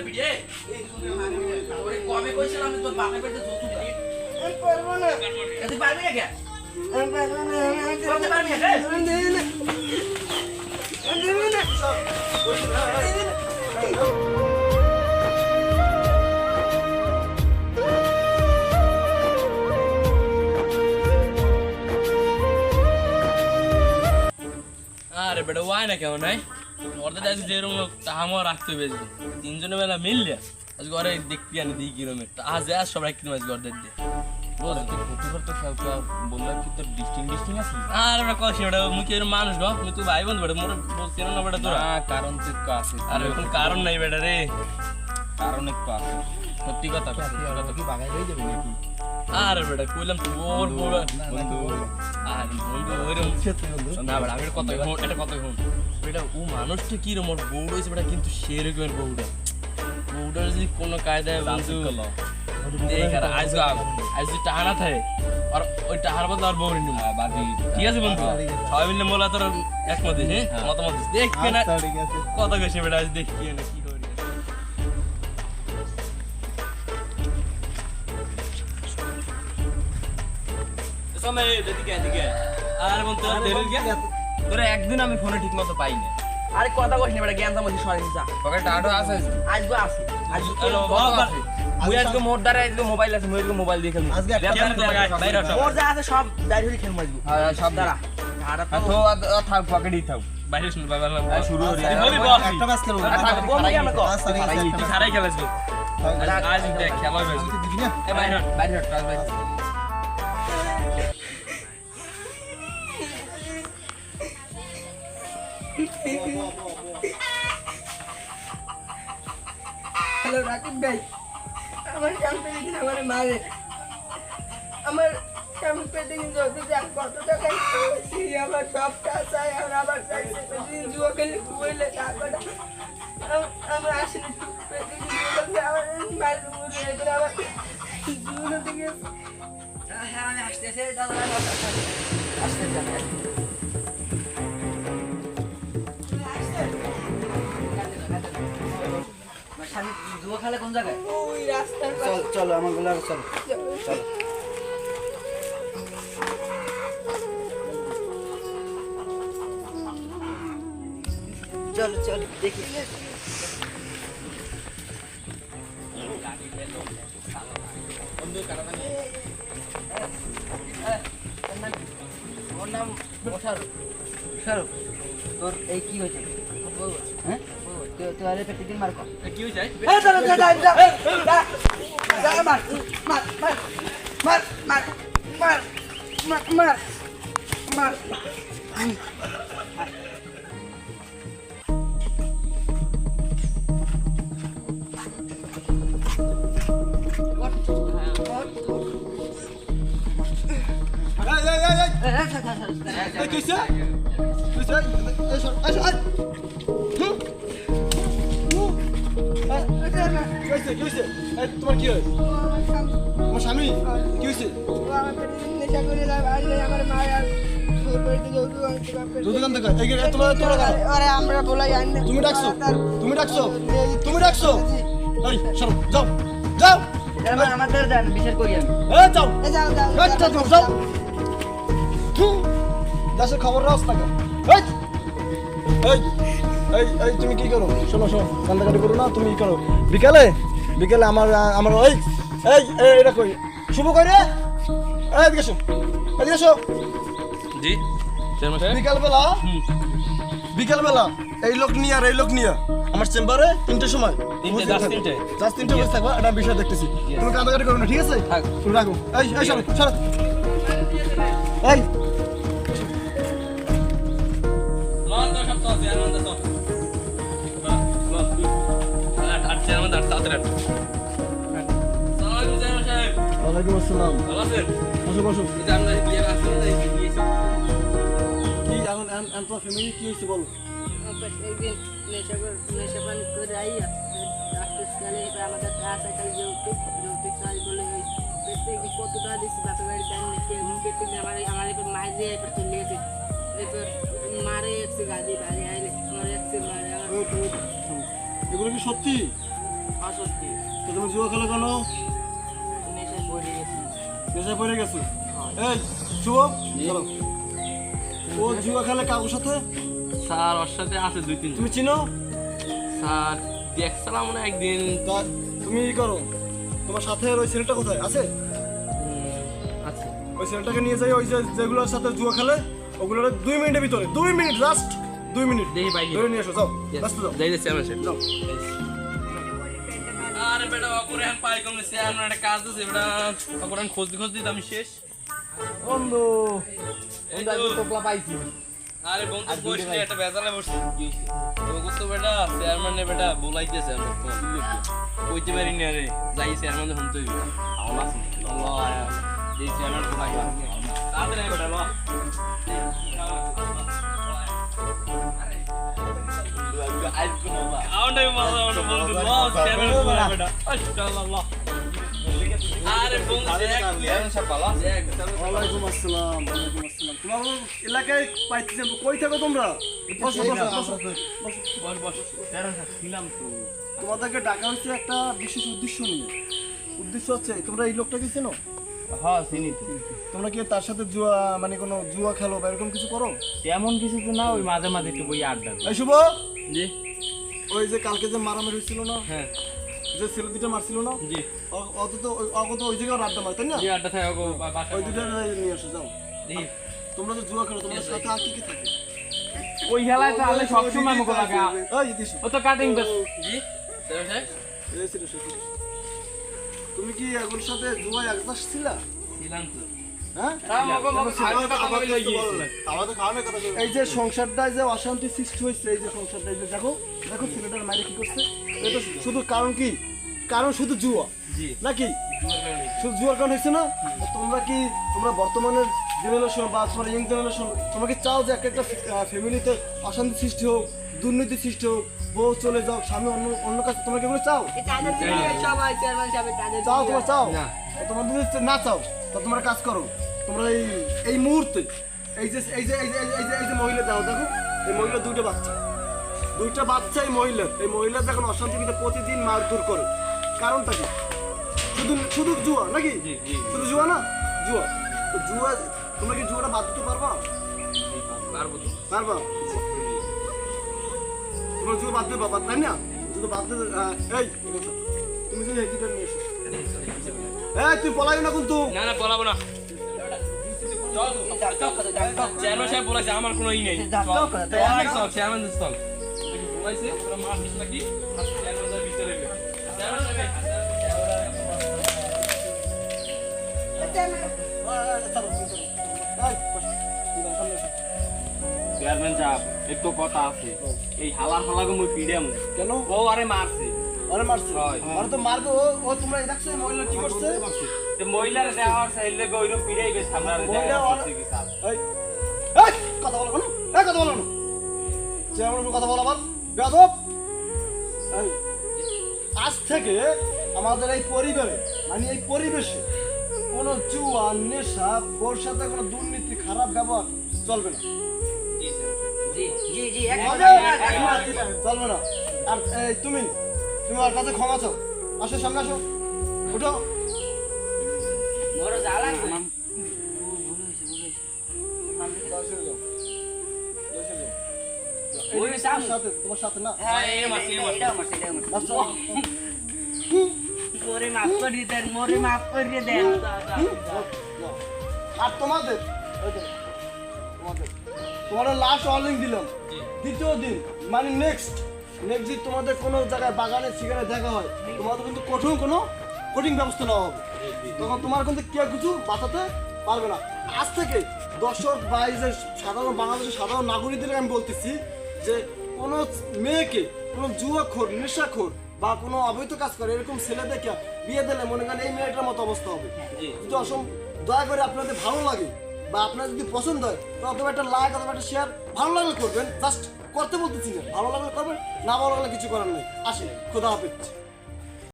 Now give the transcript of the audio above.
বিড়ে ওরে কবে কইছিলাম আমি তোর বাপের পেটে যৌতুক দিই আমি পারবো না। তুই পারবি না কে আমি পারবো না। করতে পারবি না আমি দেবো না। আমি দেবো না। আরে বেটা ওয়াই না কেমন নাই ওদের আজকে যেরকম তাহামও রাখতে হবে তিনজনে বেলা মিললে আজকে ঘরে দেখবি আনি দিই কিরম একটা আজ আজ সবাই কিরম আজকে ঘরদের দিয়ে আর ওরা কষ্ট ওটা মুখে এরকম মানুষ গো তুই তো ভাই বন্ধু বেটা মোর বলছি না বেটা তোরা কারণ তো একটু আছে আর এখন কারণ নাই বেটা রে কারণ একটু আছে সত্যি কথা কি বাগাই হয়ে যাবে নাকি আরে বেটা কইলাম তো ওর বড় বন্ধু আর বন্ধু ওইরকম না বেটা আমি একটা কথা শুন বেটা ও মানুষটা কিরম ওর বউটা হয়েছে বেটা কিন্তু সেরকমের বউটা বউটার যদি কোনো কায়দায় বন্ধু দেখ আর আজ যদি টানা থাকে আর ওই টাহার বদলে আর বউরি নিব বাকি ঠিক আছে বন্ধু সবাই মিলে মোলা তোর একমত দিস হ্যাঁ মতামত দিস দেখবি না কথা কইছে বেটা আজ দেখবি না কি করি সময় এদিকে আর বন্ধু তোরা একদিন আমি ফোনে ঠিক মতো পাই না আরে কথা কইছ না বেটা জ্ঞান তামছি সরিন যা পকেট টাটো আছে আজকে আসি মুই আজকে মোর দ্বারা আজকে মোবাইল আছে মুই আজকে মোবাইল দিয়ে খেলবো আজকে মোর যা আছে সব বাইরে হই খেলবো আজকে হ্যাঁ সব দ্বারা আর তো থাক পকেটই থাক বাইরে শুন বাবা শুরু হই একটা ম্যাচ খেলবো। বন্ধু আমরা কো আচ্ছা, খারাই খেলাইছো আজ দেখ খেলা হবে দিবি না? এ বাইরে বাইরে বাইরে হ্যালো রাকিব ভাই, আমার ক্যাম্পে দিন আমার মারে আমার ক্যাম্পে দিন যত যাক কত টাকা দিয়েছি আমার সব টাকা আর আবার চাইছে দিন জুয়া খেলে খুইলে টাকাটা আমরা আসলে আমার মায়ের মুখে এবার আবার জুয়া থেকে হ্যাঁ আমি আসতেছি দাদা আসতেছি জুয়া খেলে কোন জায়গায় ওই রাস্তার চল চলো আমার গুলো চল চল চলো চলো দেখি ওর নাম মোশারফ শাহরুখ তোর এই কি হয়েছে হ্যাঁ তুই আরে পেটে দিন মার কর কি হয়েছে এই চলো যা যা যা মার মার মার মার মার মার মার মার তোমার কি হয় তোমার স্বামী কি হয়েছে নেশা করে আমার মায়ের দুধ কান থেকে তোমরা আরে আমরা বলাই আইন তুমি ডাকছো তুমি ডাকছো তুমি ডাকছো এই সরো যাও যাও আমাদের জান বিচার করি আমি এই যাও যাও যাও একটা যাও যাও দেশের খবর রাস থাকে এই এই এই এই তুমি কি করো শোনো শোনো কান্দাকাটি করো না তুমি কি করো বিকালে বিকালে আমার আমার ওই এই এটা কই শুভ কই রে এই এদিকে এসো এদিকে এসো জি চেয়ারম্যান বিকাল বেলা এই লোক নিয়ে আর এই লোক নিয়ে আমার চেম্বারে 3টের সময় জাস্ট 3টে বসে থাকবা এটা বিষয় দেখতেছি তুমি কান্দাকাটি করো না ঠিক আছে তুমি রাখো এই এই সরো সরো এই লন তো সব তো চেয়ারম্যান তো লন আর চেয়ারম্যান আর তাড়াতাড়ি সালাম চেয়ারম্যান সাহেব ওয়ালাইকুম আসসালাম ভালো আছেন বসো বসো এই যে আমরা বিয়ে আসছে না এই বিয়ে কি এখন তোমার ফ্যামিলি কি হয়েছে বলো একদিন নেশা পান করে আইয়া ডাক্তার সালে আমাদের টাকা চাই যৌতুক চাই বলে পেটে কত টাকা দিচ্ছি বাপের বাড়ি দেন পেটে আমার এবার মাছ দিয়ে এবার চলে গেছে এবার মারে একসে গাড়ি বাড়ি আইলে আমার একসে মারে আমার এগুলো কি সত্যি 65 তো তুমি জুয়া খেলো কেন? নেশায় পড়ে গেছি। নেশায় পড়ে গেছো? এই শুভ চলো। ও জুয়া খেলে কাকুর সাথে? স্যার ওর সাথে আছে 2-3 তুমি চিনো? স্যার দেখছিলাম মনে হয় একদিন। তা তুমি ই করো, তোমার সাথে ওই ছেলেটা কোথায় আছে? আচ্ছা ওই ছেলেটাকে নিয়ে যাই, ওই যে যেগুলোর সাথে জুয়া খেলে ওগুলোর 2 মিনিটের ভিতরে, 2 মিনিট, জাস্ট 2 মিনিট দেখি ভাই ধরে নিয়ে এসো, যাও ব্যস্ত যাও। যাই যাচ্ছি আমার সাথে যাও। আরে বেটা অপরান পাই কম সে আমার একটা কাজ আছে বেটা অপরান খোঁজ দিতে আমি শেষ। বন্ধু এই তো টোপলা পাইছি। আরে বন্ধু বসে একটা বেজালে বসে ওগো তো বেটা চেয়ারম্যান নে বেটা বলাইতেছে আমরা তো কইতে পারি না রে যাই চেয়ারম্যান হন তুই আল্লাহ আল্লাহ এই চেয়ারম্যান তো লাগবে তাদের এই বেটা ল আউন্ডে মারো আউন্ডে বন্ধু ল চেয়ারম্যান বেটা মাশাআল্লাহ আরে বন্ধু চেয়ারম্যান সাহেব ভালো আছে ওয়ালাইকুম আসসালাম। ওয়ালাইকুম আসসালাম। তোমার এলাকায় পাইতেছেন, কই থাকো তোমরা? বসো বসো বসো বস বস চেয়ারম্যান সাহেব ছিলাম তো তোমাদেরকে ডাকা হচ্ছে একটা বিশেষ উদ্দেশ্য নিয়ে। উদ্দেশ্য হচ্ছে তোমরা এই লোকটাকে চেনো? হ্যাঁ চিনি তো তোমরা কি তার সাথে জুয়া মানে কোনো জুয়া খেলো বা এরকম কিছু করো? তেমন কিছু তো না ওই মাঝে মাঝে একটু বই আড্ডা এই শুভ, জি ওই যে কালকে যে মারামারি হয়েছিল না, হ্যাঁ যে ছেলে দুটো মারছিল না, জি অত তো ওই জায়গায় আড্ডা মারে, তাই না? জি আড্ডা থাকে ওগো বাসা ওই দুটো নিয়ে আসো, যাও। জি তোমরা যে জুয়া খেলো তোমাদের সাথে আর কি কি থাকে? ওই খেলায় তো আলে সব সময় মুখ লাগা এই দিশু, ও তো কাটিং বেস জি স্যার এই ছিল সে। তুমি কি এগুলোর সাথে জুয়ায় একদাস ছিলা? ছিলাম তো হ্যাঁ? এই যে সংসারটায় যে অশান্তি সৃষ্টি হয়েছে, এই যে সংসারটায় যে দেখো দেখো ছেলেটার মায়ের কি করছে, এটা শুধু কারণ কি? কারণ শুধু জুয়া জি নাকি? শুধু জুয়ার কারণ হয়েছে না? তোমরা কি তোমরা বর্তমানের জেনারেশন বা তোমার ইয়ং জেনারেশন তোমরা কি চাও যে একটা ফ্যামিলিতে অশান্তি সৃষ্টি হোক, দুর্নীতি সৃষ্টি হোক, বউ চলে যাও, স্বামী অন্য অন্য কাছে, তোমরা কি এগুলো চাও? তাদের দিকে সবাই চেয়ারম্যান সাহেব তাদের চাও দিকে। তোমরা চাও? না। তোমার যদি না চাও তা তোমরা কাজ করো, তোমরা এই মুহূর্তে এই যে এই যে এই যে এই যে এই যে মহিলা দাও, দেখো এই মহিলা দুইটা বাচ্চা এই মহিলা যখন অশান্তিতে প্রতিদিন মারধর করে, কারণটা কি? শুধু জুয়া নাকি? শুধু জুয়া না? জুয়া তো জুয়া, তোমরা কি জুয়াটা বাদ দিতে পারবা? পারবো তো পারবা? তোমরা জুয়া বাদ দেবা, তাই না? যদি বাদ দিতে এই তুমি যদি এই দুটো নিয়ে এসো। এই তুই পলাই না কিন্তু। না না বলাবো না চেয়ারম্যান সাহেব বলেছে আমার কোনো ই নেই চেয়ারম্যান স্থল বলেছে তোরা মারছিস নাকি চেয়ারম্যান সাহেব ভিতরে চেয়ারম্যান সাহেব চেয়ারম্যান সাহেব একটু কথা আছে এই হালাকে মুই পিড়াম কেন? ও আরে মারছে আরে মারছে? হয়। আরে তো মারবে ও তোমরা দেখছো এই মহিলা কি করছে? তো মহিলার দেওয়ার চাইলে গইরো পিড়াইবে সামনে মহিলা কি স্যার এই এই কথা বলো কেন? এই কথা বলো না। চেয়ারম্যান কথা বলা বাদ বেয়াদব। এই আজ থেকে আমাদের এই পরিবারে মানে এই পরিবেশে কোনো জুয়া নেশা বোর সাথে কোনো দুর্নীতি খারাপ ব্যবহার চলবে না। জি স্যার জি জি জি চলবে না। আর এই তুমি আর কাছে ক্ষমা চাও, আসো সামনে আসো, উঠো। বড় জ্বালা তোমার সাথে না মোরে মাফ করে দেন, মোরে মাফ করে দেন। আর তোমাদের তোমাদের লাস্ট ওয়ার্নিং দিলাম, দ্বিতীয় দিন মানে নেক্সট দিন তোমাদের কোনো জায়গায় বাগানে সেখানে দেখা হয়, তোমাদের কিন্তু কঠিন ব্যবস্থা নেওয়া হবে। তখন তোমার কিন্তু কেউ কিছু বাঁচাতে পারবে না। আজ থেকে দর্শক বা এই যে সাধারণ বাংলাদেশের সাধারণ নাগরিকদের আমি বলতেছি যে কোনো মেয়েকে কোনো জুয়াখোর, নেশাখোর বা কোনো অবৈধ কাজ করে এরকম ছেলে দেখে বিয়ে দিলে মনে করেন এই মেয়েটার মতো অবস্থা হবে। যদি দয়া করে আপনাদের ভালো লাগে বা আপনার যদি পছন্দ হয় তো অথবা একটা লাইক অথবা একটা শেয়ার, ভালো লাগলে করবেন, জাস্ট করতে বলতেছি না, ভালো লাগলে করবেন, না ভালো লাগলে কিছু করার নেই। আসেন, খোদা হাফেজ।